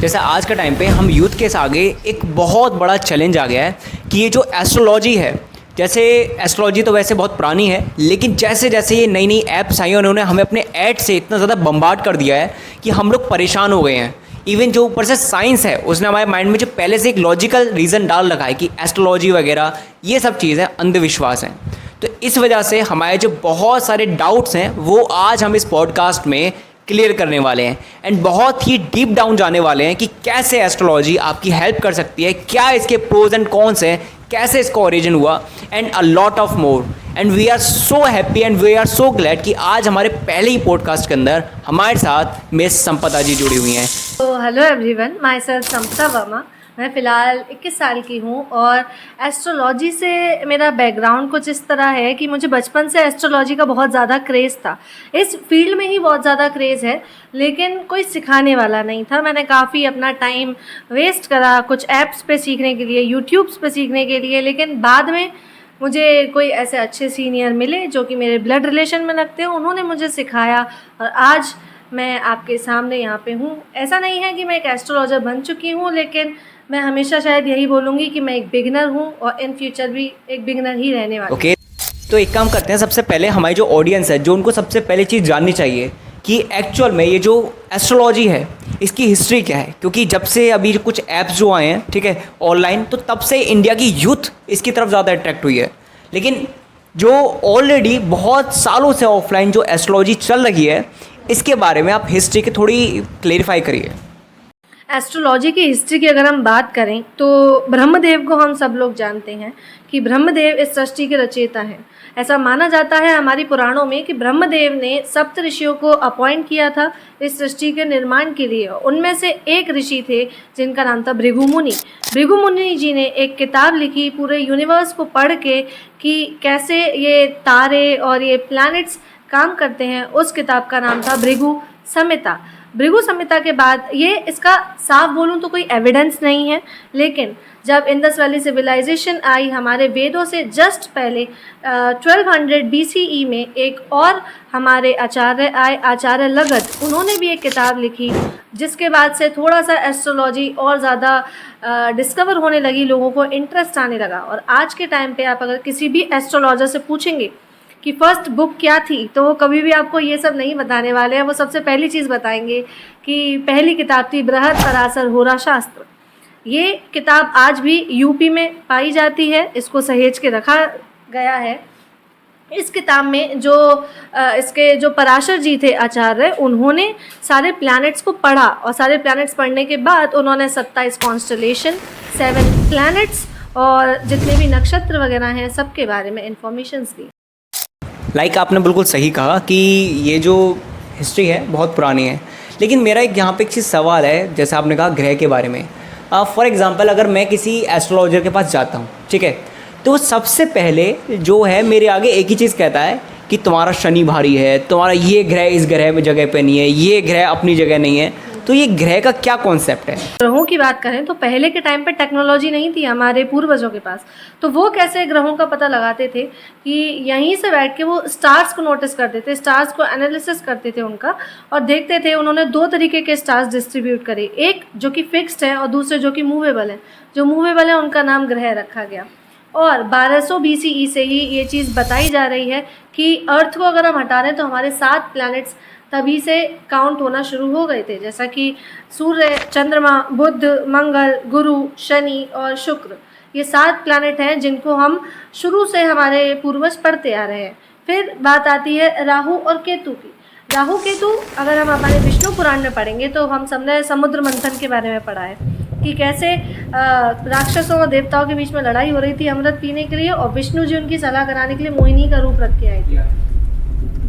जैसे आज के टाइम पे हम यूथ के आगे एक बहुत बड़ा चैलेंज आ गया है कि ये जो एस्ट्रोलॉजी है, जैसे एस्ट्रोलॉजी तो वैसे बहुत पुरानी है, लेकिन जैसे जैसे ये नई नई ऐप्स आई हैं उन्होंने हमें अपने ऐड से इतना ज़्यादा बम्बार्ड कर दिया है कि हम लोग परेशान हो गए हैं। इवन जो ऊपर से साइंस है उसने हमारे माइंड में जो पहले से एक लॉजिकल रीज़न डाल रखा है कि एस्ट्रोलॉजी वगैरह ये सब चीज़ें अंधविश्वास हैं। तो इस वजह से हमारे जो बहुत सारे डाउट्स हैं वो आज हम इस पॉडकास्ट में क्लियर करने वाले हैं एंड बहुत ही डीप डाउन जाने वाले हैं कि कैसे एस्ट्रोलॉजी आपकी हेल्प कर सकती है, क्या इसके प्रोज एंड कॉन्स हैं, कैसे इसका ओरिजिन हुआ and a lot of more. And we are so happy and we are so glad कि आज हमारे पहले ही पॉडकास्ट के अंदर हमारे साथ मिस संपदा जी जुड़ी हुई हैं। तो हेलो एवरीवन, माय सेल्फ संपदा वर्मा। मैं फ़िलहाल 21 साल की हूँ और एस्ट्रोलॉजी से मेरा बैकग्राउंड कुछ इस तरह है कि मुझे बचपन से एस्ट्रोलॉजी का बहुत ज़्यादा क्रेज़ था। इस फील्ड में ही बहुत ज़्यादा क्रेज़ है, लेकिन कोई सिखाने वाला नहीं था। मैंने काफ़ी अपना टाइम वेस्ट करा कुछ ऐप्स पे सीखने के लिए, यूट्यूब्स पे सीखने के लिए, लेकिन बाद में मुझे कोई ऐसे अच्छे सीनियर मिले जो कि मेरे ब्लड रिलेशन में लगते हैं। उन्होंने मुझे सिखाया और आज मैं आपके सामने यहाँ पे हूँ। ऐसा नहीं है कि मैं एक एस्ट्रोलॉजर बन चुकी हूँ, लेकिन मैं हमेशा शायद यही बोलूँगी कि मैं एक बिगिनर हूँ और इन फ्यूचर भी एक बिगिनर ही रहने वाली। ओके, तो एक काम करते हैं, सबसे पहले हमारी जो ऑडियंस है जो उनको सबसे पहले चीज़ जाननी चाहिए कि एक्चुअल में ये जो एस्ट्रोलॉजी है इसकी हिस्ट्री क्या है, क्योंकि जब से अभी कुछ ऐप्स जो आए हैं, ठीक है, ऑनलाइन, तो तब से इंडिया की यूथ इसकी तरफ ज़्यादा अट्रैक्ट हुई है। लेकिन जो ऑलरेडी बहुत सालों से ऑफलाइन जो एस्ट्रोलॉजी चल रही है, इसके बारे में आप हिस्ट्री की थोड़ी क्लेरिफाई करिए। एस्ट्रोलॉजी की हिस्ट्री की अगर हम बात करें तो ब्रह्मदेव को हम सब लोग जानते हैं कि ब्रह्मदेव इस सृष्टि के रचयिता हैं। ऐसा माना जाता है हमारी पुराणों में कि ब्रह्मदेव ने सप्त ऋषियों को अपॉइंट किया था इस सृष्टि के निर्माण के लिए। उनमें से एक ऋषि थे जिनका नाम था भृगु मुनि। भृगु मुनि जी ने एक किताब लिखी पूरे यूनिवर्स को पढ़ के कि कैसे ये तारे और ये प्लैनेट्स काम करते हैं। उस किताब का नाम था भृगु संहिता। भृगु संहिता के बाद ये इसका साफ बोलूँ तो कोई एविडेंस नहीं है, लेकिन जब इंडस वैली सिविलाइजेशन आई हमारे वेदों से जस्ट पहले 1200 BCE में एक और हमारे आचार्य आए, आचार्य लगद। उन्होंने भी एक किताब लिखी जिसके बाद से थोड़ा सा एस्ट्रोलॉजी और ज़्यादा डिस्कवर होने लगी, लोगों को इंटरेस्ट आने लगा। और आज के टाइम पे आप अगर किसी भी एस्ट्रोलॉजर से पूछेंगे कि फर्स्ट बुक क्या थी, तो वो कभी भी आपको ये सब नहीं बताने वाले हैं। वो सबसे पहली चीज़ बताएंगे कि पहली किताब थी बृहत्पराशर होरा शास्त्र। ये किताब आज भी यूपी में पाई जाती है, इसको सहेज के रखा गया है। इस किताब में जो इसके जो पराशर जी थे आचार्य, उन्होंने सारे प्लैनेट्स को पढ़ा और सारे प्लैनेट्स पढ़ने के बाद उन्होंने 27 कॉन्स्टलेशन, 7 प्लैनेट्स और जितने भी नक्षत्र वगैरह हैं सबके बारे में इंफॉर्मेशंस दी। लाइक आपने बिल्कुल सही कहा कि ये जो हिस्ट्री है बहुत पुरानी है, लेकिन मेरा एक यहाँ पे एक चीज़ सवाल है। जैसे आपने कहा ग्रह के बारे में, फॉर एग्जांपल अगर मैं किसी एस्ट्रोलॉजर के पास जाता हूँ, ठीक है, तो सबसे पहले जो है मेरे आगे एक ही चीज़ कहता है कि तुम्हारा शनि भारी है, तुम्हारा ये ग्रह इस ग्रह में जगह पे नहीं है, ये ग्रह अपनी जगह नहीं है। तो ये ग्रह का क्या कॉन्सेप्ट है? ग्रहों की बात करें तो पहले के टाइम पे टेक्नोलॉजी नहीं थी हमारे पूर्वजों के पास, तो वो कैसे ग्रहों का पता लगाते थे कि यहीं से बैठ के वो स्टार्स को नोटिस करते थे, स्टार्स को एनालिसिस करते थे उनका और देखते थे। उन्होंने 2 तरीके के स्टार्स डिस्ट्रीब्यूट करे, एक जो कि फिक्स्ड है और दूसरे जो कि मूवेबल है। जो मूवेबल है उनका नाम ग्रह रखा गया। और 1200 BCE से ही ये चीज़ बताई जा रही है कि अर्थ को अगर हम हटा रहे हैं तो हमारे 7 प्लैनेट्स तभी से काउंट होना शुरू हो गए थे, जैसा कि सूर्य, चंद्रमा, बुध, मंगल, गुरु, शनि और शुक्र। ये 7 प्लैनेट हैं जिनको हम शुरू से हमारे पूर्वज पढ़ते आ रहे हैं। फिर बात आती है राहु और केतु की। राहु केतु अगर हम हमारे विष्णु पुराण में पढ़ेंगे तो हम सबने समुद्र मंथन के बारे में पढ़ा है कि कैसे राक्षसों और देवताओं के बीच में लड़ाई हो रही थी अमृत पीने के लिए, और विष्णु जी उनकी सलाह कराने के लिए मोहिनी का रूप रख के आई थी।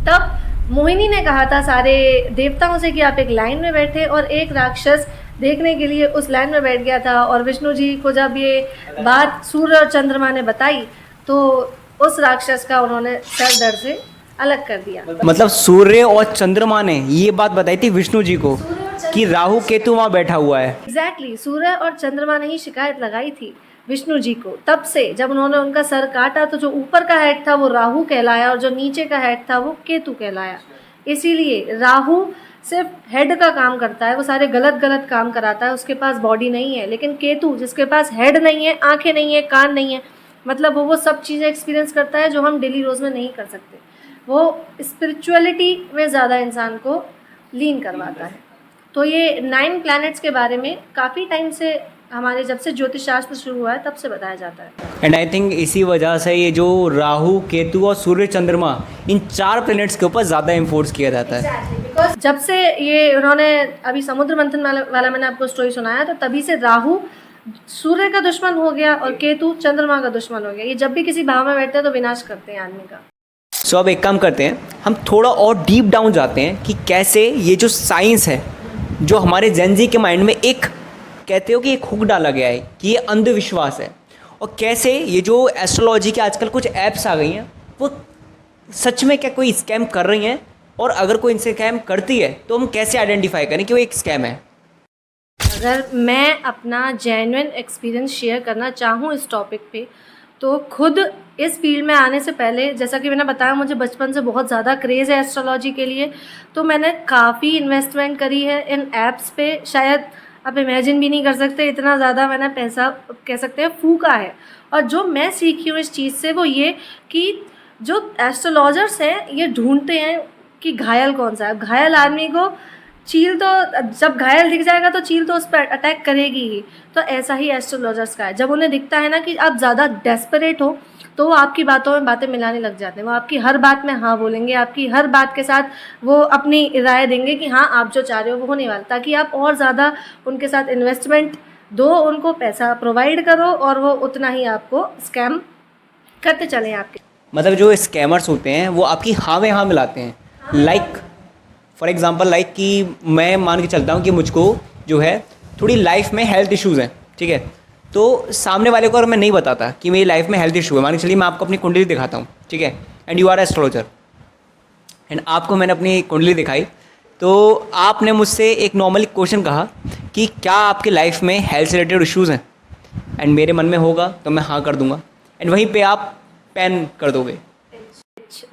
तब मोहिनी ने कहा था सारे देवताओं से कि आप एक लाइन में बैठे, और एक राक्षस देखने के लिए उस लाइन में बैठ गया था। और विष्णु जी को जब ये बात सूर्य और चंद्रमा ने बताई तो उस राक्षस का उन्होंने सर दर्द से अलग कर दिया। मतलब सूर्य और चंद्रमा ने ये बात बताई थी विष्णु जी को कि राहु केतु वहाँ बैठा हुआ है। एग्जैक्टली, सूर्य और चंद्रमा ने ही शिकायत लगाई थी विष्णु जी को। तब से जब उन्होंने उनका सर काटा तो जो ऊपर का हेड था वो राहु कहलाया और जो नीचे का हेड था वो केतु कहलाया। इसीलिए राहु सिर्फ हेड का काम करता है, वो सारे गलत गलत काम कराता है, उसके पास बॉडी नहीं है। लेकिन केतु जिसके पास हेड नहीं है, आंखें नहीं है, कान नहीं है, मतलब वो सब चीज़ें एक्सपीरियंस करता है जो हम डेली रोज़ में नहीं कर सकते। वो स्पिरिचुअलिटी में ज़्यादा इंसान को लीन करवाता है। तो ये 9 प्लैनेट्स के बारे में काफ़ी टाइम से हमारे जब से ज्योतिष शास्त्र शुरू हुआ है तब से बताया जाता है। एंड आई थिंक इसी वजह से ये जो राहु, केतु और सूर्य, चंद्रमा, इन 4 प्लैनेट्स के ऊपर ज़्यादा इन्फोर्स किया जाता है। बिकॉज जब से ये उन्होंने अभी समुद्र मंथन वाला मैंने आपको स्टोरी सुनाया, तो तभी से राहु सूर्य का दुश्मन हो गया और केतु चंद्रमा का दुश्मन हो गया। ये जब भी किसी भाव में बैठते हैं तो विनाश करते हैं आदमी का। सो अब एक काम करते हैं, हम थोड़ा और डीप डाउन जाते हैं कि कैसे ये जो साइंस है, जो हमारे जेनजी के माइंड में एक कहते हो कि एक हुक डाला गया है कि ये अंधविश्वास है, और कैसे ये जो एस्ट्रोलॉजी के आजकल कुछ ऐप्स आ गई हैं वो सच में क्या कोई स्कैम कर रही हैं, और अगर कोई इनसे स्कैम करती है तो हम कैसे आइडेंटिफाई करें कि वो एक स्कैम है। अगर मैं अपना जेन्युइन एक्सपीरियंस शेयर करना चाहूँ इस टॉपिक पे, तो खुद इस फील्ड में आने से पहले, जैसा कि मैंने बताया, मुझे बचपन से बहुत ज़्यादा क्रेज़ है एस्ट्रोलॉजी के लिए, तो मैंने काफ़ी इन्वेस्टमेंट करी है इन ऐप्स पे। शायद आप इमेजिन भी नहीं कर सकते इतना ज़्यादा मैंने पैसा, कह सकते हैं, फूका है। और जो मैं सीखी हूँ इस चीज़ से वो ये कि जो एस्ट्रोलॉजर्स हैं ये ढूंढते हैं कि घायल कौन सा है। घायल आदमी को चील, तो जब घायल दिख जाएगा तो चील तो उस पर अटैक करेगी ही। तो ऐसा ही एस्ट्रोलॉजर्स का है, जब उन्हें दिखता है ना कि आप ज़्यादा डेस्परेट हो तो वो आपकी बातों में बातें मिलाने लग जाते हैं। वो आपकी हर बात में हाँ बोलेंगे, आपकी हर बात के साथ वो अपनी राय देंगे कि हाँ आप जो चाह रहे हो वो होने वाला, ताकि आप और ज़्यादा उनके साथ इन्वेस्टमेंट दो, उनको पैसा प्रोवाइड करो और वो उतना ही आपको स्कैम करते चलें आपके। मतलब जो स्कैमर्स होते हैं वो आपकी हाँ में हाँ मिलाते हैं। लाइक फॉर एग्जांपल, लाइक कि मैं मान के चलता हूँ कि मुझको जो है थोड़ी लाइफ में हेल्थ इश्यूज़ हैं, ठीक है, तो सामने वाले को अगर मैं नहीं बताता कि मेरी लाइफ में हेल्थ इशू है, मान के चलिए मैं आपको अपनी कुंडली दिखाता हूँ, ठीक है, and you are astrologer, and आपको मैंने अपनी कुंडली दिखाई, तो आपने मुझसे एक नॉर्मली क्वेश्चन कहा कि क्या आपकी लाइफ में हेल्थ से रिलेटेड इश्यूज़ हैं, एंड मेरे मन में होगा तो मैं हाँ कर दूंगा, एंड वहीं पे आप पेन कर दोगे।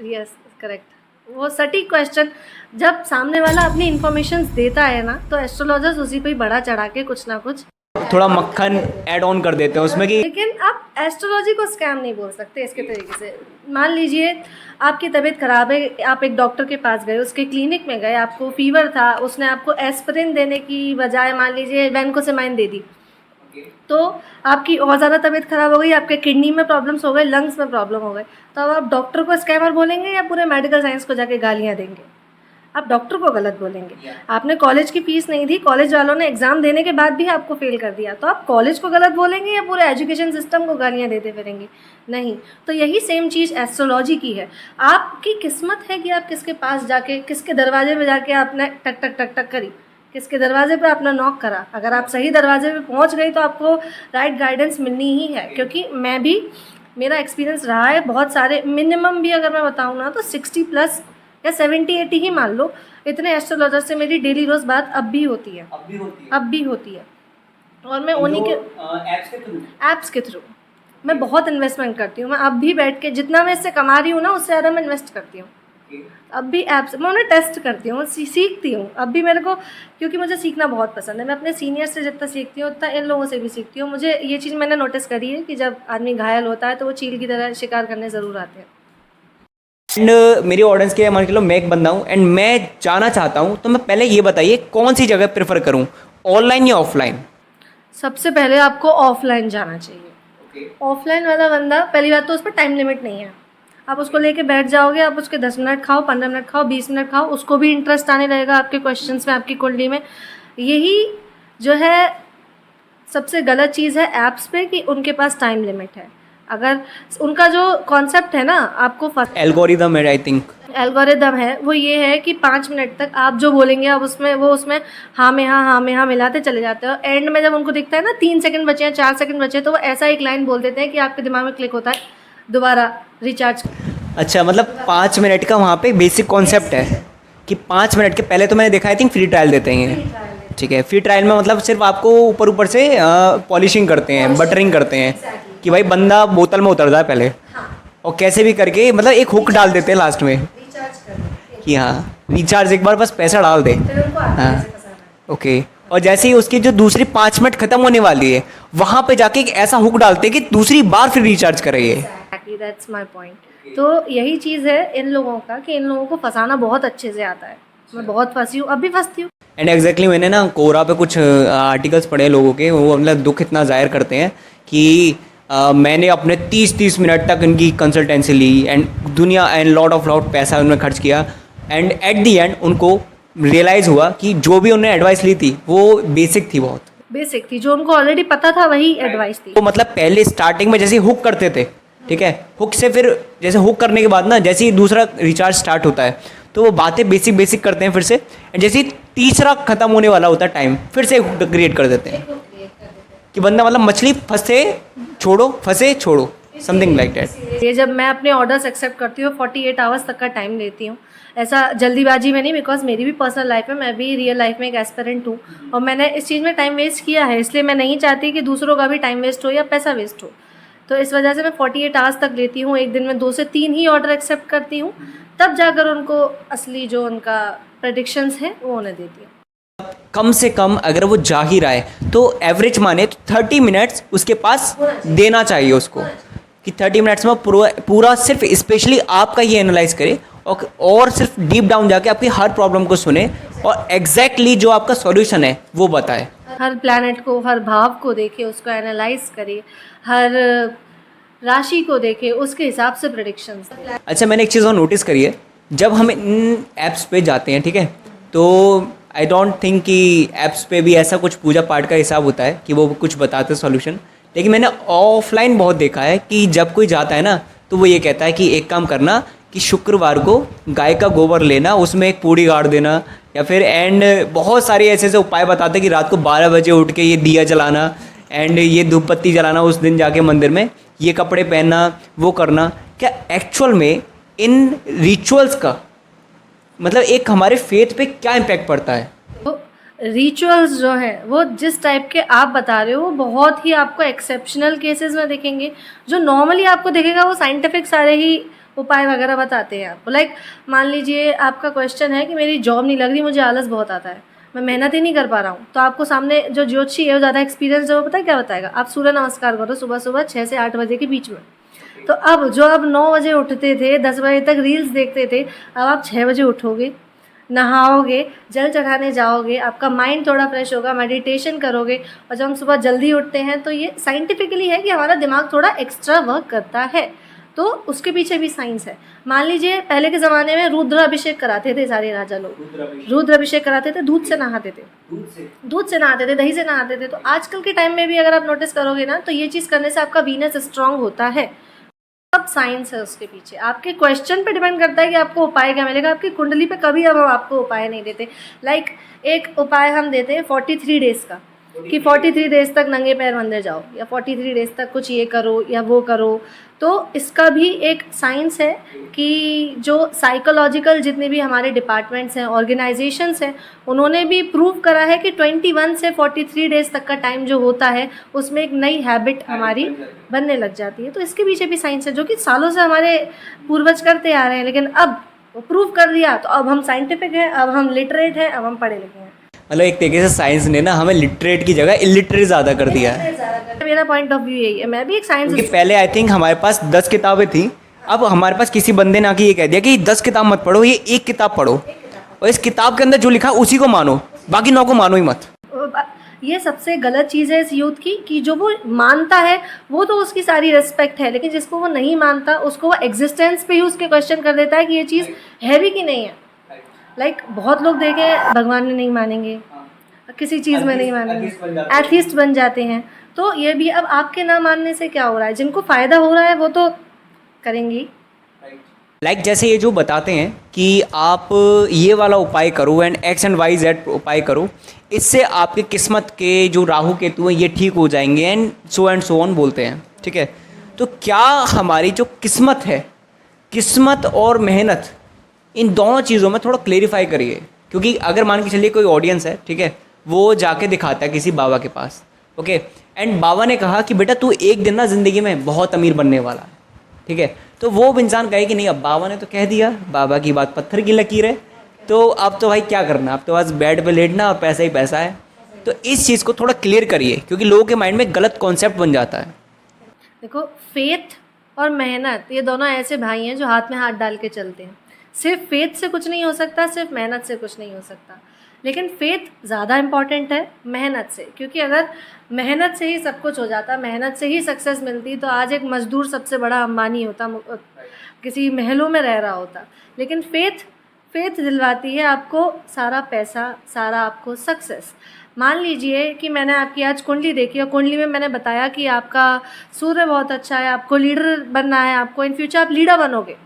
Yes, correct. वो सटीक क्वेश्चन जब सामने वाला अपनी इन्फॉर्मेशन देता है ना, तो एस्ट्रोलॉजर्स उसी पे ही बढ़ा चढ़ा के कुछ ना कुछ थोड़ा मक्खन ऐड ऑन कर देते हैं उसमें कि, लेकिन आप एस्ट्रोलॉजी को स्कैम नहीं बोल सकते इसके तरीके से। मान लीजिए आपकी तबीयत ख़राब है, आप एक डॉक्टर के पास गए, उसके क्लिनिक में गए, आपको फीवर था, उसने आपको एस्पिरिन देने की बजाय मान लीजिए वैनकोसेमाइन दे दी, तो आपकी और ज़्यादा तबीयत ख़राब हो गई, आपके किडनी में प्रॉब्लम्स हो गए, लंग्स में प्रॉब्लम हो गए, तो अब आप डॉक्टर को स्कैमर बोलेंगे या पूरे मेडिकल साइंस को जाके गालियाँ देंगे? आप डॉक्टर को गलत बोलेंगे। आपने कॉलेज की फ़ीस नहीं दी, कॉलेज वालों ने एग्ज़ाम देने के बाद भी आपको फेल कर दिया, तो आप कॉलेज को गलत बोलेंगे या पूरे एजुकेशन सिस्टम को गालियाँ देते फिरेंगे? नहीं। तो यही सेम चीज़ एस्ट्रोलॉजी की है। आपकी किस्मत है कि आप किसके पास जाके, किसके दरवाजे पे जाके आपने टक टक टक टक करी, किसके दरवाजे पे आपने नॉक करा। अगर आप सही दरवाजे पे पहुंच गई तो आपको राइट गाइडेंस मिलनी ही है। क्योंकि मैं भी, मेरा एक्सपीरियंस रहा है, बहुत सारे, मिनिमम भी अगर मैं बताऊँ ना तो 60+ या 70-80 ही मान लो, इतने एस्ट्रोलॉजर से मेरी डेली रोज़ बात अब भी होती है। अब भी होती है। और मैं उन्हीं के ऐप्स के थ्रू मैं बहुत इन्वेस्टमेंट करती हूँ। मैं अब भी बैठ के जितना मैं इससे कमा रही हूँ ना, उससे ज़्यादा मैं इन्वेस्ट करती हूँ। अब भी ऐप्स मैं उन्हें टेस्ट करती हूँ, सीखती हूँ। अब भी मेरे को, क्योंकि मुझे सीखना बहुत पसंद है, मैं अपने सीनियर से जितना सीखती हूँ उतना इन लोगों से भी सीखती हूँ। मुझे ये चीज़ मैंने नोटिस करी है कि जब आदमी घायल होता है तो वो चील की तरह शिकार करने ज़रूर आते हैं। एंड मेरी ऑडियंस के मान के लो मैं एक बंदा हूँ एंड मैं जाना चाहता हूँ, तो मैं पहले ये बताइए कौन सी जगह प्रेफर करूँ, ऑनलाइन या ऑफलाइन? सबसे पहले आपको ऑफलाइन जाना चाहिए। ऑफलाइन वाला बंदा, पहली बात तो उस पर टाइम लिमिट नहीं है। आप उसको लेके बैठ जाओगे, आप उसके 10 मिनट खाओ, 15 मिनट खाओ, 20 मिनट खाओ, उसको भी इंटरेस्ट आने लगेगा आपके क्वेश्चंस में, आपकी कुंडली में। यही जो है सबसे गलत चीज़ है ऐप्स पे, कि उनके पास टाइम लिमिट है। अगर उनका जो कॉन्सेप्ट है ना, आपको एल्गोरिदम है, आई थिंक एल्गोरिदम है, वो ये है कि 5 मिनट तक आप जो बोलेंगे आप उसमें, वो उसमें हाँ में हाँ मिलाते चले जाते हो। एंड में जब उनको दिखता है ना 3 सेकंड बचे हैं, 4 सेकंड बचे, तो वो ऐसा एक लाइन बोल देते हैं कि आपके दिमाग में क्लिक होता है, दोबारा रिचार्ज। अच्छा, मतलब 5 मिनट का वहाँ पे बेसिक कॉन्सेप्ट है कि 5 मिनट के पहले तो मैंने देखा आई थिंक फ्री ट्रायल देते हैं। ठीक है, फ्री ट्रायल में मतलब सिर्फ आपको ऊपर से पॉलिशिंग करते हैं, बटरिंग करते हैं कि भाई बंदा बोतल में उतर जाए पहले, और कैसे भी करके मतलब एक हुक डाल देते हैं लास्ट में कि हाँ रिचार्ज एक बार बस पैसा डाल दे। फिर उनको आता है हाँ। कैसे फंसाना है। ओके, और जैसे ही उसकी जो दूसरी 5 मिनट खत्म होने वाली है वहाँ पे जाके एक ऐसा हुक डालते हैं कि दूसरी बार फिर रिचार्ज करेंगे। Exactly, that's my point. तो यही चीज़ है इन लोगों का कि इन लोगों को फंसाना बहुत अच्छे से आता है। मैं बहुत फंसी हूँ, अब भी फंसती हूँ। एंड एग्जैक्टली मैंने ना कोरा पे कुछ आर्टिकल्स पढ़े लोगों के, वो मतलब दुख इतना जाहिर करते हैं कि मैंने अपने 30-30 मिनट तक इनकी कंसल्टेंसी ली एंड दुनिया एंड लॉट पैसा उन्होंने खर्च किया एंड एट दी एंड उनको रियलाइज़ हुआ कि जो भी उन्होंने एडवाइस ली थी वो बेसिक थी, बहुत बेसिक थी, जो उनको ऑलरेडी पता था वही एडवाइस थी। तो मतलब पहले स्टार्टिंग में जैसे हुक करते थे, ठीक है, हुक से फिर जैसे हुक करने के बाद ना जैसे ही दूसरा रिचार्ज स्टार्ट होता है तो वो बातें बेसिक करते हैं फिर से, एंड जैसे ही तीसरा खत्म होने वाला होता है टाइम फिर से हुक क्रिएट कर देते हैं कि बंदा मतलब मछली फंसे छोड़ो समथिंग लाइक दैट। ये जब मैं अपने ऑर्डर्स एक्सेप्ट करती हूँ 48 आवर्स तक का टाइम लेती हूँ, ऐसा जल्दीबाजी में नहीं, बिकॉज मेरी भी पर्सनल लाइफ है, मैं भी रियल लाइफ में एक एस्पिरेंट हूँ और मैंने इस चीज़ में टाइम वेस्ट किया है, इसलिए मैं नहीं चाहती कि दूसरों का भी टाइम वेस्ट हो या पैसा वेस्ट हो। तो इस वजह से मैं 48 आवर्स तक लेती हूँ, एक दिन में 2 से 3 ही ऑर्डर एक्सेप्ट करती हूँ, तब जाकर उनको असली जो उनका प्रेडिक्शंस है वो उन्हें देती हूँ। कम से कम अगर वो जा ही रहा है तो एवरेज माने तो 30 मिनट्स उसके पास देना चाहिए उसको, कि 30 मिनट्स में पूरा सिर्फ स्पेशली आपका ये एनालाइज करे और सिर्फ डीप डाउन जाके आपकी हर प्रॉब्लम को सुने और एग्जैक्टली जो आपका सॉल्यूशन है वो बताए। हर प्लैनेट को, हर भाव को देखे, उसको एनालाइज करे, हर राशि को देखे, उसके हिसाब से प्रेडिक्शंस। अच्छा, मैंने एक चीज़ और नोटिस करी है, जब हम इन ऐप्स पे जाते हैं, ठीक है, तो आई डोंट थिंक कि ऐप्स पे भी ऐसा कुछ पूजा पाठ का हिसाब होता है कि वो कुछ बताते सॉल्यूशन, लेकिन मैंने ऑफलाइन बहुत देखा है कि जब कोई जाता है ना तो वो ये कहता है कि एक काम करना कि शुक्रवार को गाय का गोबर लेना, उसमें एक पूड़ी गाड़ देना, या फिर एंड बहुत सारे ऐसे उपाय बताते हैं कि रात को 12 बजे उठ के ये दिया जलाना एंड ये धूप बत्ती जलाना, उस दिन जाके मंदिर में ये कपड़े पहनना, वो करना। क्या एक्चुअल में इन रिचुअल्स का मतलब एक हमारे फेथ पे क्या इम्पैक्ट पड़ता है? रिचुअल्स जो हैं वो जिस टाइप के आप बता रहे हो वो बहुत ही आपको एक्सेप्शनल केसेस में दिखेंगे, जो नॉर्मली आपको दिखेगा वो साइंटिफिक सारे ही उपाय वगैरह बताते हैं आपको। लाइक मान लीजिए आपका क्वेश्चन है कि मेरी जॉब नहीं लग रही, मुझे आलस बहुत आता है, मैं मेहनत ही नहीं कर पा रहा हूँ, तो आपको सामने जो ज्योतिषी है वो ज़्यादा एक्सपीरियंस है, वो पता है क्या बताएगा, आप सूर्य नमस्कार करो सुबह सुबह 6 से 8 बजे के बीच में। तो अब जो आप 9 बजे उठते थे, 10 बजे तक रील्स देखते थे, अब आप 6 बजे उठोगे, नहाओगे, जल चढ़ाने जाओगे, आपका माइंड थोड़ा फ्रेश होगा, मेडिटेशन करोगे, और जब हम सुबह जल्दी उठते हैं तो ये साइंटिफिकली है कि हमारा दिमाग थोड़ा एक्स्ट्रा वर्क करता है, तो उसके पीछे भी साइंस है। मान लीजिए पहले के ज़माने में रुद्राभिषेक कराते थे सारे राजा लोग, रुद्राभिषेक कराते थे, दूध से नहाते थे, दही से नहाते थे। तो आजकल के टाइम में भी अगर आप नोटिस करोगे ना तो ये चीज़ करने से आपका वीनस स्ट्रांग होता है। सब साइंस है उसके पीछे, आपके क्वेश्चन पे डिपेंड करता है कि आपको उपाय क्या मिलेगा। आपकी कुंडली पे कभी अब हम आपको उपाय नहीं देते। लाइक एक उपाय हम देते हैं 43 डेज़ का, कि 43 डेज़ तक नंगे पैर मंदिर जाओ, या 43 डेज़ तक कुछ ये करो या वो करो। तो इसका भी एक साइंस है कि जो साइकोलॉजिकल जितने भी हमारे डिपार्टमेंट्स हैं, ऑर्गेनाइजेशंस हैं, उन्होंने भी प्रूव करा है कि 21 से 43 डेज़ तक का टाइम जो होता है उसमें एक नई हैबिट हमारी बनने लग जाती है। तो इसके पीछे भी साइंस है, जो कि सालों से हमारे पूर्वज करते आ रहे हैं, लेकिन अब वो प्रूव कर दिया तो अब हम साइंटिफिक हैं, अब हम लिटरेट हैं, अब हम पढ़े लिखे हैं। मतलब एक तरीके से साइंस ने ना हमें लिटरेट की जगह इलिटरेट ज़्यादा कर दिया है। मेरा पॉइंट ऑफ व्यू यही है, मैं भी एक साइंस। क्योंकि पहले आई थिंक हमारे पास 10 किताबें थी, अब हमारे पास किसी बंदे ने आके ये कह दिया कि 10 किताब मत पढ़ो, ये एक किताब पढ़ो और इस किताब के अंदर जो लिखा है उसी को मानो, बाकी 9 को मानो ही मत। ये सबसे गलत चीज़ है इस यूथ की, कि जो वो मानता है वो तो उसकी सारी रिस्पेक्ट है, लेकिन जिसको वो नहीं मानता उसको वो एग्जिस्टेंस पे ही उसके क्वेश्चन कर देता है कि ये चीज़ है भी कि नहीं है। लाइक बहुत लोग देखे भगवान में नहीं मानेंगे, किसी चीज़ में नहीं मानेंगे, एथीस्ट बन जाते हैं। तो ये भी अब आपके ना मानने से क्या हो रहा है, जिनको फ़ायदा हो रहा है वो तो करेंगे। लाइक जैसे ये जो बताते हैं कि आप ये वाला उपाय करो and X and Y Z उपाय करो, इससे आपकी किस्मत के जो राहु केतु हैं ये ठीक हो जाएंगे एंड सो ऑन बोलते हैं, ठीक है। तो क्या हमारी जो किस्मत है, किस्मत और मेहनत, इन दोनों चीज़ों में थोड़ा क्लेरिफाई करिए। क्योंकि अगर मान के चलिए कोई ऑडियंस है, ठीक है, वो जाके दिखाता है किसी बाबा के पास, ओके, एंड बाबा ने कहा कि बेटा तू एक दिन ना ज़िंदगी में बहुत अमीर बनने वाला है, ठीक है, तो वो इंसान कहे कि नहीं अब बाबा ने तो कह दिया, बाबा की बात पत्थर की लकीर है, तो अब तो भाई क्या करना, अब तो बस बेड पे लेटना और पैसा ही पैसा है। तो इस चीज़ को थोड़ा क्लियर करिए, क्योंकि लोगों के माइंड में गलत कॉन्सेप्ट बन जाता है। देखो, फेथ और मेहनत ये दोनों ऐसे भाई हैं जो हाथ में हाथ डाल के चलते हैं। सिर्फ फेथ से कुछ नहीं हो सकता, सिर्फ मेहनत से कुछ नहीं हो सकता, लेकिन फेथ ज़्यादा इम्पॉर्टेंट है मेहनत से, क्योंकि अगर मेहनत से ही सब कुछ हो जाता, मेहनत से ही सक्सेस मिलती, तो आज एक मज़दूर सबसे बड़ा अंबानी होता, किसी महलों में रह रहा होता। लेकिन फेथ दिलवाती है आपको सारा पैसा, सारा आपको सक्सेस। मान लीजिए कि मैंने आपकी आज कुंडली देखी और कुंडली में मैंने बताया कि आपका सूर्य बहुत अच्छा है, आपको लीडर बनना है, आपको इन फ्यूचर आप लीडर बनोगे।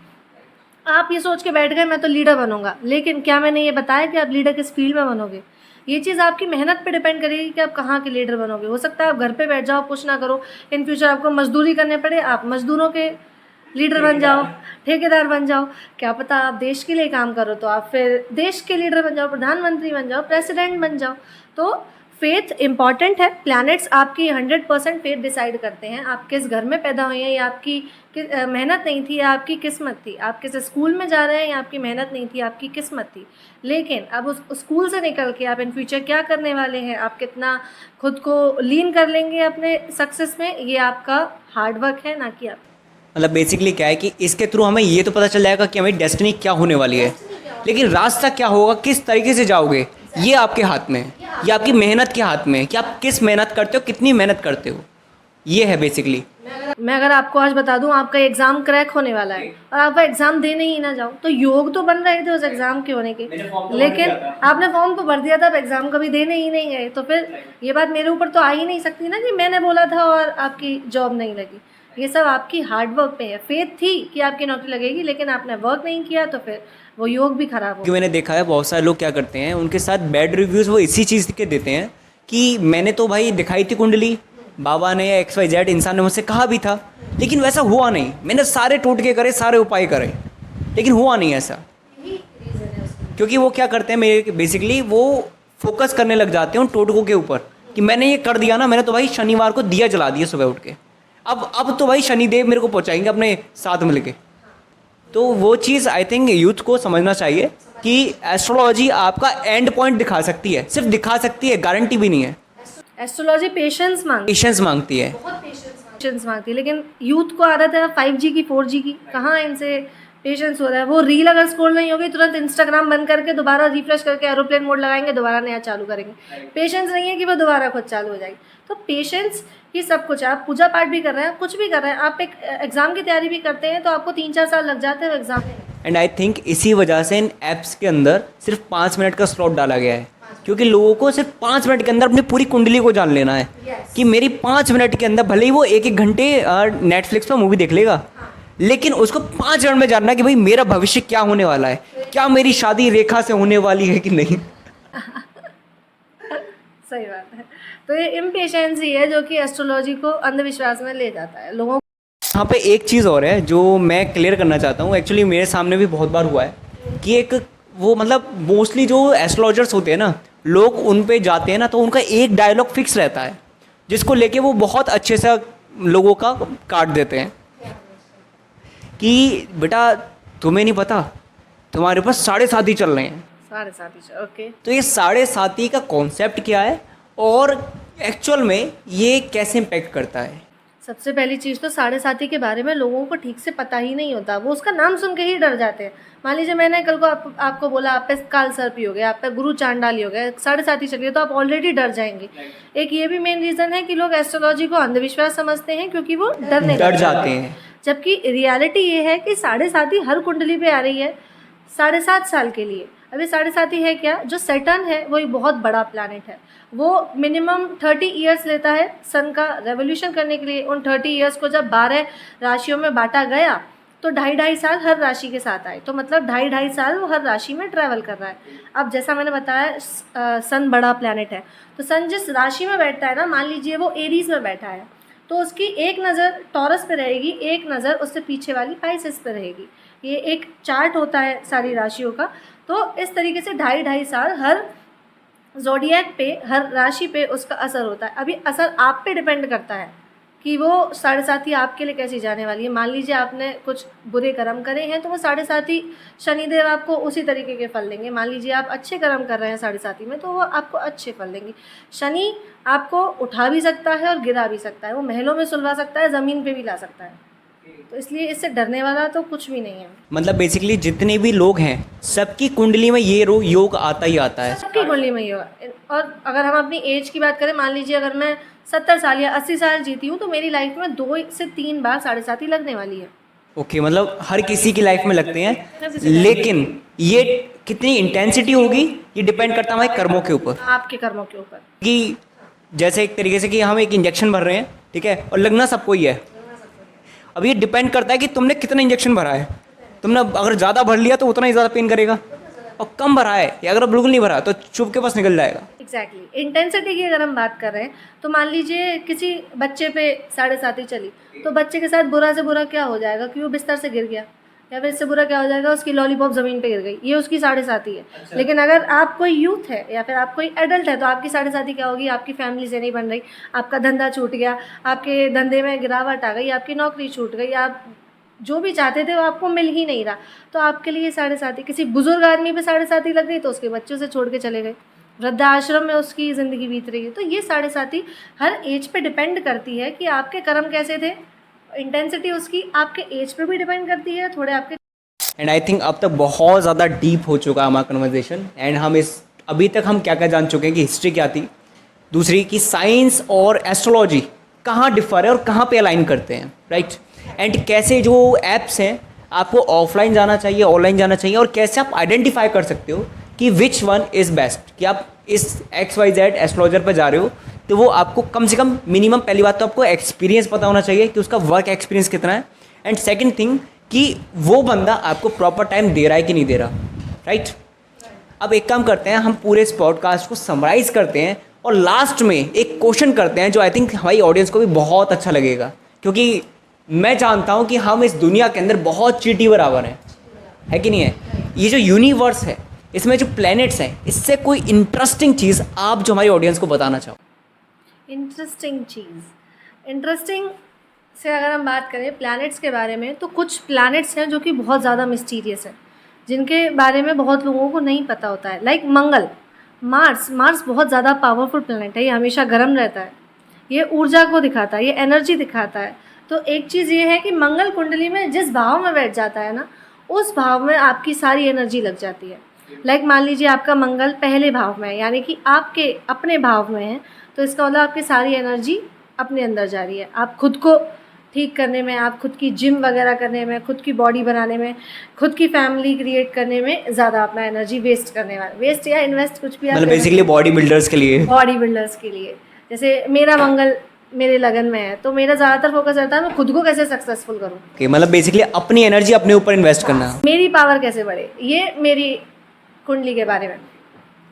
आप ये सोच के बैठ गए मैं तो लीडर बनूंगा, लेकिन क्या मैंने ये बताया कि आप लीडर किस फील्ड में बनोगे? ये चीज़ आपकी मेहनत पे डिपेंड करेगी कि आप कहाँ के लीडर बनोगे। हो सकता है आप घर पे बैठ जाओ, कुछ ना करो, इन फ्यूचर आपको मजदूरी करने पड़े, आप मजदूरों के लीडर बन जाओ, ठेकेदार बन जाओ, क्या पता आप देश के लिए काम करो तो आप फिर देश के लीडर बन जाओ, प्रधानमंत्री बन जाओ, प्रेसिडेंट बन जाओ। तो फेथ इम्पॉर्टेंट है। प्लैनेट्स आपकी 100% फेथ डिसाइड करते हैं, आप किस घर में पैदा हुए हैं, या आपकी मेहनत नहीं थी या आपकी किस्मत थी, आप किस स्कूल में जा रहे हैं या आपकी मेहनत नहीं थी, आपकी किस्मत थी। लेकिन अब उस स्कूल से निकल के आप इन फ्यूचर क्या करने वाले हैं, आप कितना खुद को लीन कर लेंगे अपने सक्सेस में, ये आपका हार्ड वर्क है, ना कि आप। मतलब बेसिकली क्या है कि इसके थ्रू हमें ये तो पता चल जाएगा कि हमें डेस्टिनी क्या होने वाली है, लेकिन रास्ता क्या होगा, किस तरीके से जाओगे, ये आपके हाथ में है, ये आपकी मेहनत के हाथ में है कि आप किस मेहनत करते हो, कितनी मेहनत करते हो, ये है बेसिकली। मैं अगर आपको आज बता दूं आपका एग्ज़ाम क्रैक होने वाला है और आपका एग्ज़ाम देने ही ना जाओ, तो योग तो बन रहे थे उस एग्ज़ाम के होने के, लेकिन आपने फॉर्म तो भर दिया था, आप एग्ज़ाम कभी देने ही नहीं गए, तो फिर ये बात मेरे ऊपर तो आ ही नहीं सकती ना कि मैंने बोला था और आपकी जॉब नहीं लगी। ये सब आपकी हार्ड वर्क पे है। फेथ थी कि आपकी नौकरी लगेगी, लेकिन आपने वर्क नहीं किया, तो फिर वो योग भी खराब हो। क्योंकि मैंने देखा है बहुत सारे लोग क्या करते हैं, उनके साथ बैड रिव्यूज़ वो इसी चीज़ के देते हैं कि मैंने तो भाई दिखाई थी कुंडली, बाबा ने या XYZ इंसान ने मुझसे कहा भी था, लेकिन वैसा हुआ नहीं, मैंने सारे टोटके करे, सारे उपाय करे, लेकिन हुआ नहीं ऐसा। क्योंकि वो क्या करते हैं, मेरे बेसिकली वो फोकस करने लग जाते हैं उन टोटकों के ऊपर कि मैंने ये कर दिया ना, मैंने तो भाई शनिवार को दिया जला दिया सुबह उठ के, अब तो भाई शनिदेव मेरे को पहुंचाएंगे अपने साथ मिलके। तो वो चीज़ आई थिंक यूथ को समझना चाहिए कि एस्ट्रोलॉजी आपका एंड पॉइंट दिखा सकती है, सिर्फ दिखा सकती है, गारंटी भी नहीं है। एस्ट्रोलॉजी पेशेंस मांगती है। पेशेंस मांगती है, लेकिन यूथ को आदत है 5G की, 4G की, कहाँ इनसे पेशेंस हो रहा है। वो रील अगर स्क्रॉल नहीं होगी, तुरंत इंस्टाग्राम बंद करके दोबारा रिफ्रेश करके एरोप्लेन मोड लगाएंगे, दोबारा नया चालू करेंगे। पेशेंस नहीं है कि वो दोबारा खुद चालू हो जाएगी। तो पेशेंस ही सब कुछ है। आप पूजा पाठ भी कर रहे हैं, आप कुछ भी कर रहे हैं, आप एक एग्ज़ाम की तैयारी भी करते हैं, तो आपको 3-4 साल लग जाते हैं वो एग्ज़ाम में। एंड आई थिंक इसी वजह से इन ऐप्स के अंदर सिर्फ 5 मिनट का स्लॉट डाला गया है, क्योंकि लोगों को सिर्फ 5 मिनट के अंदर अपनी पूरी कुंडली को जान लेना है कि मेरी 5 मिनट के अंदर, भले ही वो 1-1 घंटे नेटफ्लिक्स पर मूवी देख लेगा, लेकिन उसको 5 मिनट में जानना है कि भाई मेरा भविष्य क्या होने वाला है, क्या मेरी शादी रेखा से होने वाली है कि नहीं। सही बात है। तो ये इम्पेशेंस ही है जो कि एस्ट्रोलॉजी को अंधविश्वास में ले जाता है लोगों। यहाँ पे एक चीज़ और है जो मैं क्लियर करना चाहता हूँ, एक्चुअली मेरे सामने भी बहुत बार हुआ है कि एक वो मतलब मोस्टली जो एस्ट्रोलॉजर्स होते हैं ना, लोग उन पे जाते हैं ना, तो उनका एक डायलॉग फिक्स रहता है जिसको लेके वो बहुत अच्छे से लोगों का काट देते हैं कि बेटा तुम्हें नहीं पता, तुम्हारे पास 7.5 ही चल रहे हैं। 7.5, ओके। तो ये 7.5 का कॉन्सेप्ट क्या है और एक्चुअल में ये कैसे इम्पेक्ट करता है? सबसे पहली चीज़ तो 7.5 के बारे में लोगों को ठीक से पता ही नहीं होता, वो उसका नाम सुन के ही डर जाते हैं। मान लीजिए मैंने कल को आपको बोला आप पे काल सर्प हो गया, आप पे गुरु चांडाली हो गया, 7.5 चलिए, तो आप ऑलरेडी डर जाएंगे। एक ये भी मेन रीज़न है कि लोग एस्ट्रोलॉजी को अंधविश्वास समझते हैं, क्योंकि वो डर जाते हैं। जबकि रियलिटी ये है कि 7.5 हर कुंडली पे आ रही है 7.5 साल के लिए। अभी 7.5 है क्या, जो सैटर्न है वो एक बहुत बड़ा प्लैनेट है, वो मिनिमम 30 ईयर्स लेता है सन का रेवोल्यूशन करने के लिए। उन 30 ईयर्स को जब 12 राशियों में बांटा गया तो 2.5 साल हर राशि के साथ आए, तो मतलब 2.5 साल वो हर राशि में ट्रैवल कर रहा है। अब जैसा मैंने बताया सन बड़ा प्लैनेट है, तो सन जिस राशि में बैठता है ना, मान लीजिए वो एरीज में बैठा है, तो उसकी एक नज़र टॉरस पे रहेगी, एक नज़र उससे पीछे वाली पाइसेस पे रहेगी। ये एक चार्ट होता है सारी राशियों का। तो इस तरीके से 2.5 साल हर ज़ोडिएक पे, हर राशि पे उसका असर होता है। अभी असर आप पे डिपेंड करता है कि वो साढ़े साथी आपके लिए कैसी जाने वाली है। मान लीजिए आपने कुछ बुरे कर्म करे हैं तो वो साढ़े साथी शनिदेव आपको उसी तरीके के फल देंगे। मान लीजिए आप अच्छे कर्म कर रहे हैं साढ़े साथी में तो वो आपको अच्छे फल देंगे। शनि आपको उठा भी सकता है और गिरा भी सकता है, वो महलों में सुलवा सकता है, ज़मीन पे भी ला सकता है। तो इसलिए इससे डरने वाला तो कुछ भी नहीं है। मतलब बेसिकली जितने भी लोग हैं सबकी कुंडली में ये योग आता ही आता है। सबकी कुंडली में ही होगा। और अगर हम अपनी एज की बात करें, मान लीजिए अगर मैं 70 साल या 80 साल जीती हूँ तो मेरी लाइफ में 2 से 3 बार साढ़े साथी लगने वाली है। ओके, मतलब हर किसी की लाइफ में लगते हैं, लेकिन ये कितनी इंटेंसिटी होगी ये डिपेंड करता है हमारे कर्मों के ऊपर, आपके कर्मों के ऊपर। कि जैसे एक तरीके से कि हम एक इंजेक्शन भर रहे हैं, ठीक है, और लगना सबको ही है। अब ये डिपेंड करता है कि तुमने कितना इंजेक्शन भरा है। तुमने अगर ज़्यादा भर लिया तो उतना ही ज़्यादा पेन करेगा, और कम भरा है या अगर बिल्कुल नहीं भरा तो चुप के पास निकल जाएगा। एग्जैक्टली इंटेंसिटी की अगर हम बात कर रहे हैं तो मान लीजिए किसी बच्चे पे साढ़े साथी चली तो बच्चे के साथ बुरा से बुरा क्या हो जाएगा कि वो बिस्तर से गिर गया, या फिर इससे बुरा क्या हो जाएगा उसकी लॉलीपॉप ज़मीन पे गिर गई, ये उसकी साढ़े साथी है। अच्छा। लेकिन अगर आप कोई यूथ है या फिर आप कोई एडल्ट है तो आपकी साढ़े साथी क्या होगी, आपकी फैमिली से नहीं बन रही, आपका धंधा छूट गया, आपके धंधे में गिरावट आ गई, आपकी नौकरी छूट गई, आप जो भी चाहते थे वो आपको मिल ही नहीं रहा, तो आपके लिए साढ़े साथी। किसी बुजुर्ग आदमी पे साढ़े साथी लग गई तो उसके बच्चों से छोड़ के चले गए, वृद्धाश्रम में उसकी ज़िंदगी बीत रही है। तो ये साढ़े साथी हर एज पे डिपेंड करती है कि आपके कर्म कैसे थे। इंटेंसिटी उसकी आपके एज पे भी डिपेंड करती है, थोड़े आपके। एंड आई थिंक अब तक बहुत ज़्यादा डीप हो चुका है हमारा कन्वर्जेशन, एंड हम अभी तक हम क्या क्या जान चुके हैं कि हिस्ट्री क्या थी, दूसरी कि साइंस और एस्ट्रोलॉजी कहाँ डिफर है और कहाँ पे अलाइन करते हैं, राइट। एंड कैसे जो ऐप्स हैं आपको ऑफलाइन जाना चाहिए, ऑनलाइन जाना चाहिए, और कैसे आप आइडेंटिफाई कर सकते हो कि विच वन इज़ बेस्ट, कि आप इस XYZ एस्ट्रोलॉजर पर जा रहे हो तो वो आपको कम से कम मिनिमम, पहली बात तो आपको एक्सपीरियंस पता होना चाहिए कि उसका वर्क एक्सपीरियंस कितना है, एंड सेकंड थिंग कि वो बंदा आपको प्रॉपर टाइम दे रहा है कि नहीं दे रहा, राइट। अब एक काम करते हैं, हम पूरे इस पॉडकास्ट को समराइज़ करते हैं और लास्ट में एक क्वेश्चन करते हैं जो आई थिंक हमारी ऑडियंस को भी बहुत अच्छा लगेगा, क्योंकि मैं जानता हूँ कि हम इस दुनिया के अंदर बहुत चीटी बराबर हैं, है कि नहीं है। ये जो यूनिवर्स है इसमें जो प्लैनेट्स हैं, इससे कोई इंटरेस्टिंग चीज़ आप जो हमारी ऑडियंस को बताना चाहो। इंटरेस्टिंग से अगर हम बात करें प्लैनेट्स के बारे में तो कुछ प्लैनेट्स हैं जो कि बहुत ज़्यादा मिस्टीरियस हैं, जिनके बारे में बहुत लोगों को नहीं पता होता है। लाइक मंगल, मार्स बहुत ज़्यादा पावरफुल प्लैनेट है, ये हमेशा गर्म रहता है, ये ऊर्जा को दिखाता है, ये एनर्जी दिखाता है। तो एक चीज़ ये है कि मंगल कुंडली में जिस भाव में बैठ जाता है ना, उस भाव में आपकी सारी एनर्जी लग जाती है। लाइक मान लीजिए आपका मंगल पहले भाव में है, यानी कि आपके अपने भाव में है, तो इसका मतलब आपकी सारी एनर्जी अपने अंदर जा रही है। आप खुद को ठीक करने में, आप खुद की जिम वगैरह करने में, खुद की बॉडी बनाने में, खुद की फैमिली क्रिएट करने में ज़्यादा अपना एनर्जी वेस्ट करने वाले, वेस्ट या इन्वेस्ट कुछ भी, मतलब बेसिकली बॉडी बिल्डर्स के लिए, जैसे मेरा मंगल मेरे लगन में है तो मेरा ज़्यादातर फोकस रहता है मैं खुद को कैसे सक्सेसफुल करूँ। मतलब बेसिकली अपनी एनर्जी अपने ऊपर इन्वेस्ट करना, मेरी पावर कैसे बढ़े, ये मेरी कुंडली के बारे में।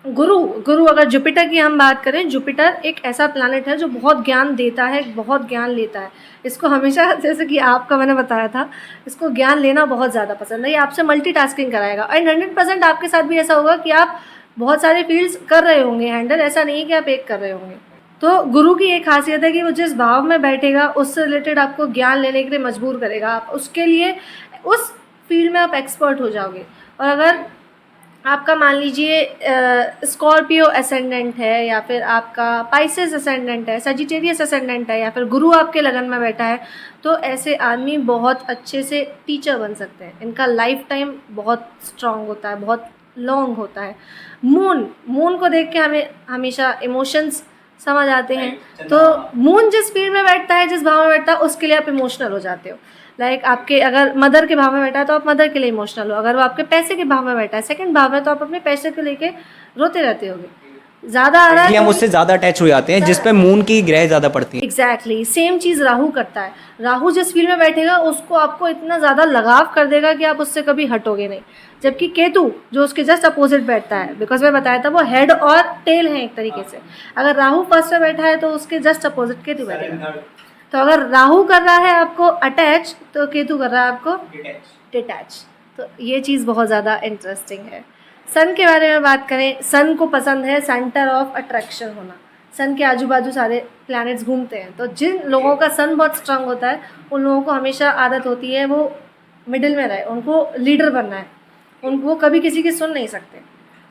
गुरु अगर जुपिटर की हम बात करें, जुपिटर एक ऐसा प्लैनेट है जो बहुत ज्ञान देता है, बहुत ज्ञान लेता है। इसको हमेशा, जैसे कि आपका मैंने बताया था, इसको ज्ञान लेना बहुत ज़्यादा पसंद है, ये आपसे मल्टीटास्किंग कराएगा। एंड 100% आपके साथ भी ऐसा होगा कि आप बहुत सारे फील्ड्स कर रहे होंगे हैंडल, ऐसा नहीं है कि आप एक कर रहे होंगे। तो गुरु की एक खासियत है कि वो जिस भाव में बैठेगा उससे रिलेटेड आपको ज्ञान लेने के लिए मजबूर करेगा, आप उसके लिए उस फील्ड में आप एक्सपर्ट हो जाओगे। और अगर आपका मान लीजिए स्कॉर्पियो असेंडेंट है, या फिर आपका पाइसेस असेंडेंट है, सजिटेरियस असेंडेंट है, या फिर गुरु आपके लगन में बैठा है, तो ऐसे आदमी बहुत अच्छे से टीचर बन सकते हैं। इनका लाइफ टाइम बहुत स्ट्रांग होता है, बहुत लॉन्ग होता है। मून को देख के हमें हमेशा इमोशंस समझ आते हैं। तो मून जिस फील्ड में बैठता है, जिस भाव में बैठता है, उसके लिए आप इमोशनल हो जाते हो। लाइक आपके अगर मदर के भाव में बैठा है तो आप मदर के लिए इमोशनल हो, अगर वो आपके पैसे के भाव में बैठा है, सेकंड भाव में, तो आप अपने पैसे को लेके रोते रहते होगे। ज़्यादा आ रहा है, हम उससे ज़्यादा अटैच हो जाते हैं जिस पे मून की ग्रह ज़्यादा पड़ती है। एग्जैक्टली सेम चीज़ राहु करता है। राहु जिस फील्ड में बैठेगा उसको आपको इतना ज़्यादा लगाव कर देगा कि आप उससे कभी हटोगे नहीं। जबकि केतु जो उसके जस्ट अपोजिट बैठता है, बिकॉज मैं बताया था वो हेड और टेल है एक तरीके से। अगर राहु फर्स्ट में बैठा है तो उसके जस्ट अपोजिट केतु बैठेगा। तो अगर राहु कर रहा है आपको अटैच, तो केतु कर रहा है आपको डिटैच। तो ये चीज़ बहुत ज़्यादा इंटरेस्टिंग है। सन के बारे में बात करें, सन को पसंद है सेंटर ऑफ अट्रैक्शन होना। सन के आजू बाजू सारे प्लैनेट्स घूमते हैं। तो जिन लोगों का सन बहुत स्ट्रांग होता है उन लोगों को हमेशा आदत होती है वो मिडिल में रहे, उनको लीडर बनना है, वो कभी किसी की सुन नहीं सकते।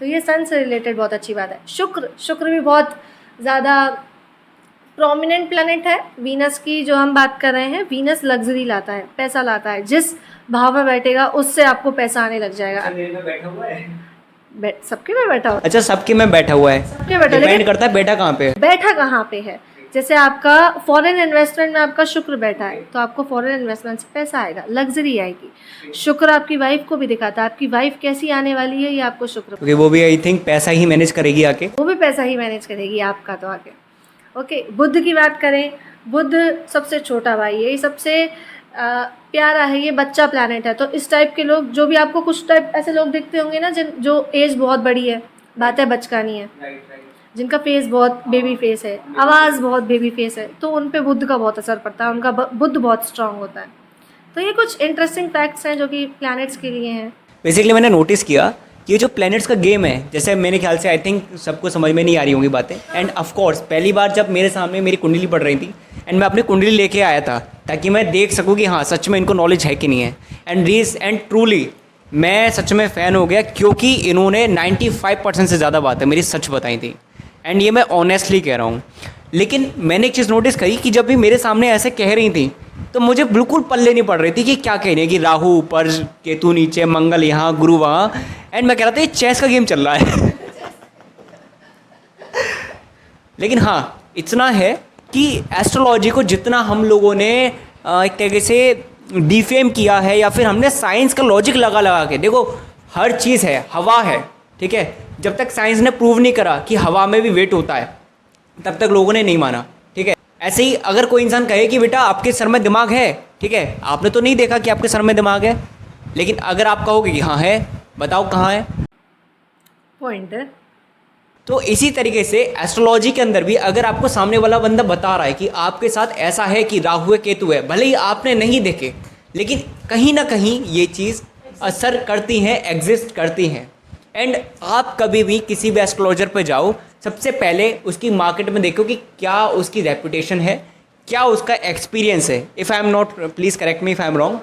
तो ये सन से रिलेटेड बहुत अच्छी बात है। शुक्र भी बहुत ज़्यादा प्रोमिनेंट प्लैनेट है। वीनस की जो हम बात कर रहे हैं, वीनस लग्जरी लाता है, पैसा लाता है। जिस भाव में बैठेगा उससे आपको पैसा आने लग जाएगा। बैठा हुआ है, सबके में बैठा हुआ है। अच्छा सबके में बैठा हुआ है, सबके बैठा, डिपेंड लेकिन करता है बैठा कहाँ पे है। बैठा कहाँ पे है। जैसे आपका फॉरेन इन्वेस्टमेंट में आपका शुक्र बैठा है तो आपको फॉरेन इन्वेस्टमेंट से पैसा आएगा, लग्जरी आएगी। शुक्र आपकी वाइफ को भी दिखाता है, आपकी वाइफ कैसी आने वाली है ये आपको शुक्र, क्योंकि वो भी आई थिंक पैसा ही मैनेज करेगी आके, वो भी पैसा ही मैनेज करेगी आपका तो आगे। ओके, बुध की बात करें, बुध सबसे छोटा भाई है, ये सबसे प्यारा है, ये बच्चा प्लैनेट है। तो इस टाइप के लोग, जो भी आपको कुछ टाइप ऐसे लोग दिखते होंगे ना जो एज बहुत बड़ी है, बातें बचकानी है, जिनका फेस बहुत बेबी फेस है, आवाज़ बहुत बेबी फेस है, तो उन पे बुध का बहुत असर पड़ता है, उनका बुध बहुत स्ट्रांग होता है। तो ये कुछ इंटरेस्टिंग फैक्ट्स हैं जो कि प्लैनेट्स के लिए हैं। बेसिकली मैंने नोटिस किया कि ये जो प्लैनेट्स का गेम है, जैसे मेरे ख्याल से आई थिंक सबको समझ में नहीं आ रही होंगी बातें। एंड ऑफ कोर्स पहली बार जब मेरे सामने मेरी कुंडली पड़ रही थी एंड मैं अपनी कुंडली लेके आया था ताकि मैं देख सकूं कि हाँ सच में इनको नॉलेज है कि नहीं है। एंड ट्रूली मैं सच में फ़ैन हो गया, क्योंकि इन्होंने 95% से ज़्यादा बातें मेरी सच बताई थी। एंड ये मैं ऑनेस्टली कह रहा हूँ। लेकिन मैंने एक चीज़ नोटिस करी कि जब भी मेरे सामने ऐसे कह रही थी तो मुझे बिल्कुल पल्ले नहीं पड़ रही थी कि क्या कह रही है, कि राहु ऊपर, केतु नीचे, मंगल यहाँ, गुरु वहाँ। एंड मैं कह रहा था ये चेस का गेम चल रहा है। लेकिन हाँ इतना है कि एस्ट्रोलॉजी को जितना हम लोगों ने एक तरीके से डिफेम किया है, या फिर हमने साइंस का लॉजिक लगा के, देखो हर चीज़ है, हवा है, ठीक है, जब तक साइंस ने प्रूव नहीं करा कि हवा में भी वेट होता है तब तक लोगों ने नहीं माना, ठीक है। ऐसे ही अगर कोई इंसान कहे कि बेटा आपके सर में दिमाग है, ठीक है, आपने तो नहीं देखा कि आपके सर में दिमाग है, लेकिन अगर आप कहोगे कि हाँ है, बताओ कहाँ है, पॉइंट है। तो इसी तरीके से एस्ट्रोलॉजी के अंदर भी अगर आपको सामने वाला बंदा बता रहा है कि आपके साथ ऐसा है कि राहु है, केतु है, भले ही आपने नहीं देखे, लेकिन कहीं ना कहीं ये चीज़ असर करती हैं, एग्जिस्ट करती हैं। एंड आप कभी भी किसी भी एस्ट्रोलॉजर पे जाओ, सबसे पहले उसकी मार्केट में देखो कि क्या उसकी रेपुटेशन है, क्या उसका एक्सपीरियंस है। If I am not, please correct me if I am wrong.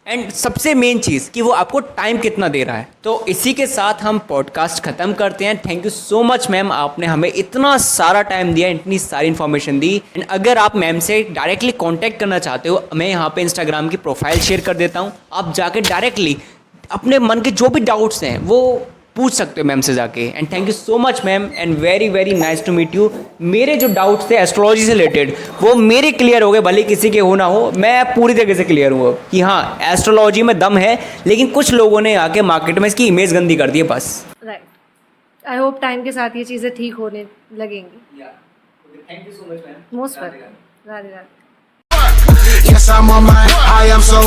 And सबसे मेन चीज़ कि वो आपको टाइम कितना दे रहा है। तो इसी के साथ हम पॉडकास्ट ख़त्म करते हैं। Thank you so much ma'am, आपने हमें इतना सारा टाइम दिया, इतनी सारी इन्फॉर्मेशन दी। एंड अगर आप मैम से डायरेक्टली कांटेक्ट करना चाहते हो, मैं यहाँ पे इंस्टाग्राम की प्रोफाइल शेयर कर देता हूँ, आप जाके डायरेक्टली अपने मन के जो भी डाउट्स हैं वो पूछ सकते हो मैम से जाके। And thank you so much ma'am, and very very nice to meet you. मेरे जो डाउट्स थे एस्ट्रोलॉजी से रिलेटेड वो मेरे क्लियर हो गए, भले किसी के हो ना हो, मैं पूरी तरीके से क्लियर हूँ कि हाँ एस्ट्रोलॉजी में दम है, लेकिन कुछ लोगों ने आके मार्केट में इसकी इमेज गंदी कर दी है बस। राइट, आई होप टाइम के साथ ये चीज़ें ठीक होने लगेंगी। Thank you so much ma'am, most welcome. Radhe Radhe. Yes, I'm on my, I'm so